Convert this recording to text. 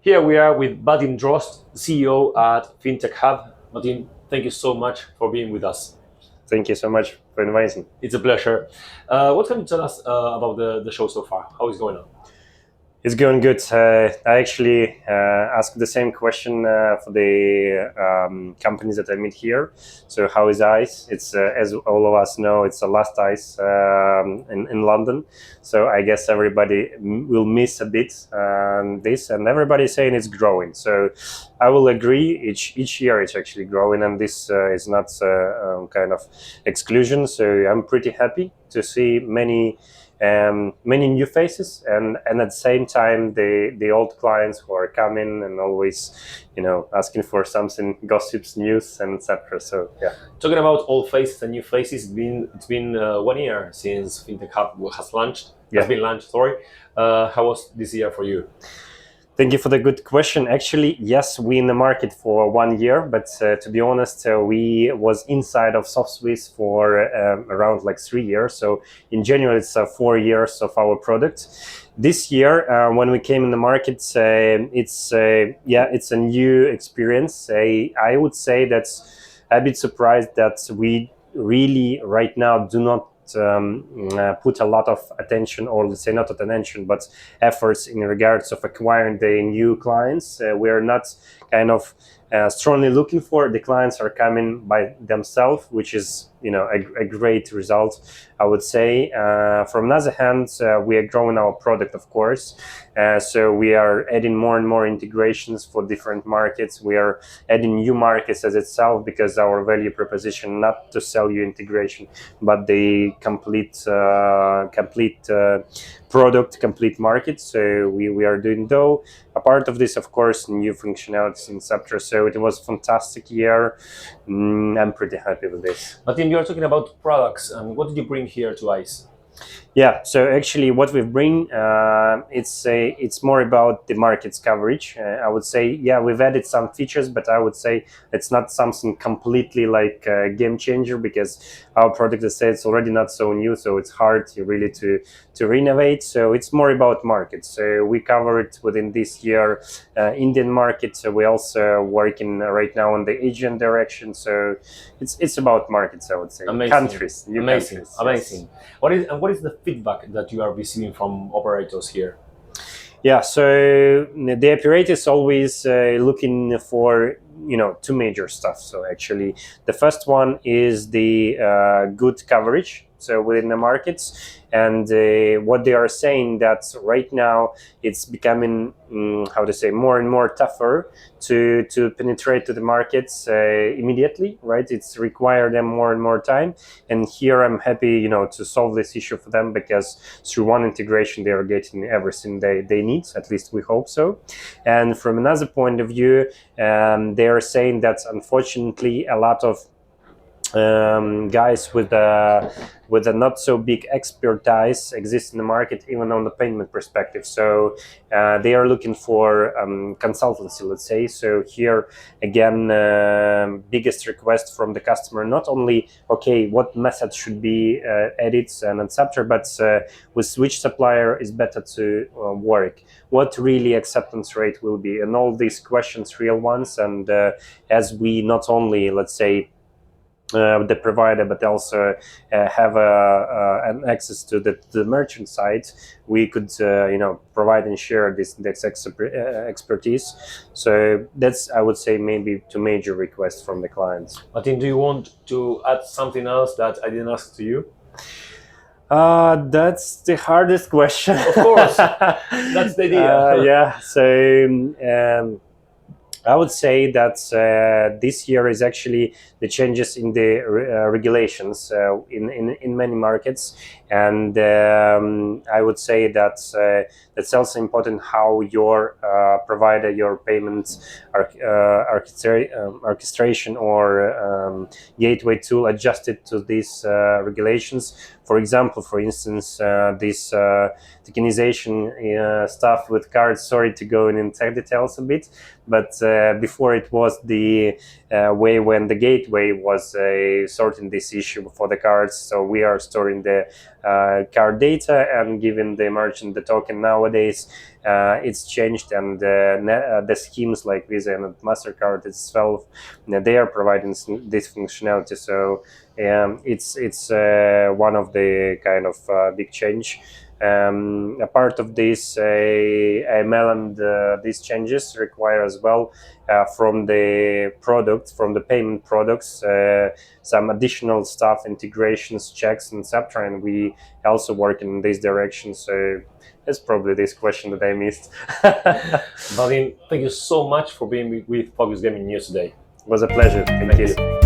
Here we are with Vadim Drozd, CEO at FinteqHub. Vadim, thank you so much for being with us. Thank you so much for inviting. It's a pleasure. What can you tell us about the show so far? How is it going on? It's going good. I actually asked the same question for the companies that I meet here. So how is ICE? It's as all of us know, it's the last ICE in London. So I guess everybody will miss a bit this, and everybody's saying it's growing. So I will agree. Each year it's actually growing, and this is not kind of exclusion. So I'm pretty happy to see many new faces, and at the same time the old clients who are coming and always asking for something, gossips, news, and etc. So yeah, talking about old faces and new faces, it's been 1 year since FinteqHub has been launched. How was this year for you? Thank you for the good question. Actually, yes, we in the market for 1 year, but to be honest, we was inside of SoftSwiss for around like 3 years. So in January, it's 4 years of our product. This year, when we came in the market, it's a new experience. I would say that's a bit surprised that we really right now do not put a lot of attention, or let's say not attention, but efforts in regards of acquiring the new clients. We're not kind of strongly looking for. The clients are coming by themselves, which is a great result, I would say. From another hand, we are growing our product, of course. So we are adding more and more integrations for different markets. We are adding new markets as itself, because our value proposition not to sell you integration, but the complete product, complete market. So we are doing though. A part of this, of course, new functionalities, etc. So it was a fantastic year. I'm pretty happy with this. But then you're talking about products, and what did you bring here to ICE? Yeah, so actually what we bring, it's more about the market's coverage. I would say, yeah, we've added some features, but I would say it's not something completely like a game changer, because our product, I say, it's already not so new, so it's hard really to renovate. So it's more about markets. So we covered within this year Indian market. So we're also working right now on the Asian direction. So it's about markets, I would say. Amazing. Countries, new amazing, countries. amazing. Yes. What is the feedback that you are receiving from operators here? Yeah, so the operator is always looking for two major stuff. So actually, the first one is the good coverage. So within the markets, and what they are saying that right now it's becoming more and more tougher to penetrate to the markets immediately, right? It's require them more and more time, and here I'm happy to solve this issue for them, because through one integration they are getting everything they need, at least we hope so. And from another point of view, they are saying that unfortunately a lot of guys with a not so big expertise exist in the market, even on the payment perspective. So they are looking for consultancy, let's say. So here again, biggest request from the customer, not only what method should be added and etc., but with which supplier is better to work, what really acceptance rate will be, and all these questions, real ones. And as we not only, let's say, the provider, but also have an access to the merchant side, we could provide and share this expertise. So that's, I would say, maybe two major requests from the clients. Martin, do you want to add something else that I didn't ask to you? That's the hardest question. Of course, that's the idea. Yeah, so I would say that this year is actually the changes in the regulations in many markets, and I would say that it's also important how your provider, your payments orchestration or gateway tool adjusted to these regulations. For example, for instance, this tokenization stuff with cards. Sorry to go in tech details a bit, but before it was the way when the gateway was sorting this issue for the cards. So we are storing the card data and giving the merchant the token. Nowadays it's changed, and the schemes like Visa and MasterCard itself, they are providing this functionality. So it's one of the kind of big change. A part of this ML and these changes require as well from the product, from the payment products, some additional stuff, integrations, checks, and etc. And we also work in this direction. So that's probably this question that I missed. Vadim, thank you so much for being with Focus Gaming News today. It was a pleasure. Thank you.